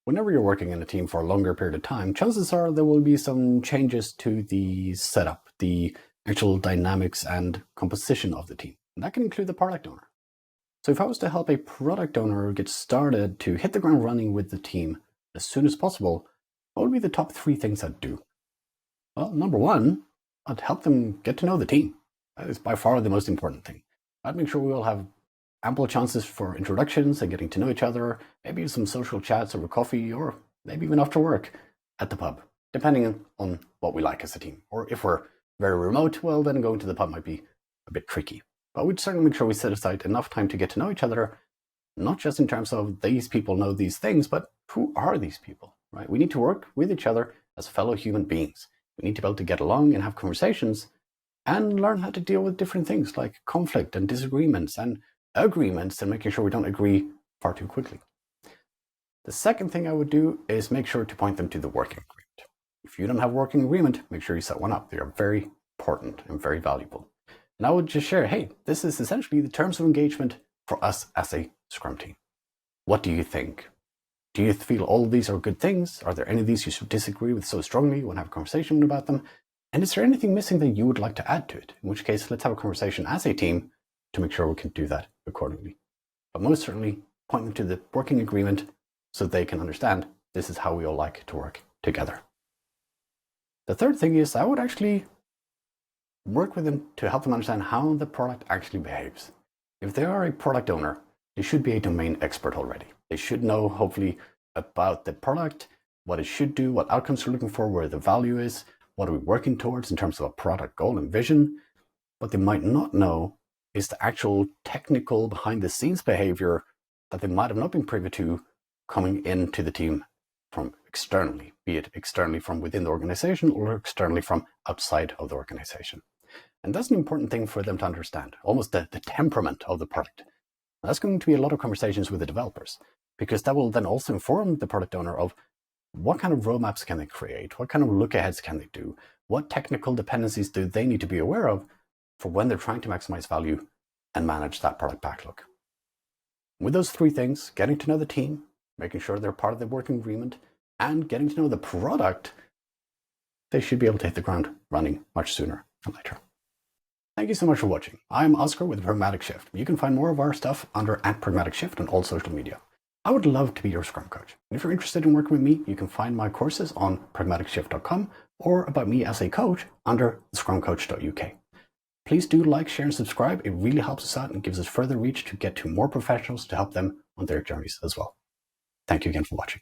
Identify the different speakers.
Speaker 1: Whenever you're working in a team for a longer period of time, chances are there will be some changes to the setup, the actual dynamics and composition of the team. And that can include the product owner. So if I was to help a product owner get started to hit the ground running with the team as soon as possible, what would be the top 3 things I'd do? Well, number 1, I'd help them get to know the team. That is by far the most important thing. I'd make sure we all have ample chances for introductions and getting to know each other, maybe some social chats over coffee, or maybe even after work at the pub, depending on what we like as a team. Or if we're very remote, well, then going to the pub might be a bit tricky. But we'd certainly make sure we set aside enough time to get to know each other, not just in terms of these people know these things, but who are these people, right? We need to work with each other as fellow human beings. We need to be able to get along and have conversations and learn how to deal with different things like conflict and disagreements and agreements, and making sure we don't agree far too quickly. The second thing I would do is make sure to point them to the working agreement. If you don't have a working agreement, make sure you set one up. They are very important and very valuable. And I would just share, hey, this is essentially the terms of engagement for us as a Scrum team. What do you think? Do you feel all of these are good things? Are there any of these you should disagree with so strongly you want to have a conversation about them? And is there anything missing that you would like to add to it? In which case, let's have a conversation as a team to make sure we can do that accordingly. But most certainly, point them to the working agreement so they can understand this is how we all like to work together. The third thing is I would actually work with them to help them understand how the product actually behaves. If they are a product owner, they should be a domain expert already. They should know, hopefully, about the product, what it should do, what outcomes we're looking for, where the value is, what are we working towards in terms of a product goal and vision. What they might not know is the actual technical behind-the-scenes behavior that they might have not been privy to coming into the team from externally, be it externally from within the organization or externally from outside of the organization. And that's an important thing for them to understand, almost the temperament of the product. And that's going to be a lot of conversations with the developers, because that will then also inform the product owner of what kind of roadmaps can they create, what kind of look-aheads can they do, what technical dependencies do they need to be aware of for when they're trying to maximize value and manage that product backlog. With those 3 things, getting to know the team, making sure they're part of the working agreement, and getting to know the product, they should be able to hit the ground running much sooner than later. Thank you so much for watching. I'm Oscar with Pragmatic Shift. You can find more of our stuff under @Pragmatic Shift on all social media. I would love to be your Scrum coach. And if you're interested in working with me, you can find my courses on pragmaticshift.com or about me as a coach under scrumcoach.uk. Please do like, share, and subscribe. It really helps us out and gives us further reach to get to more professionals to help them on their journeys as well. Thank you again for watching.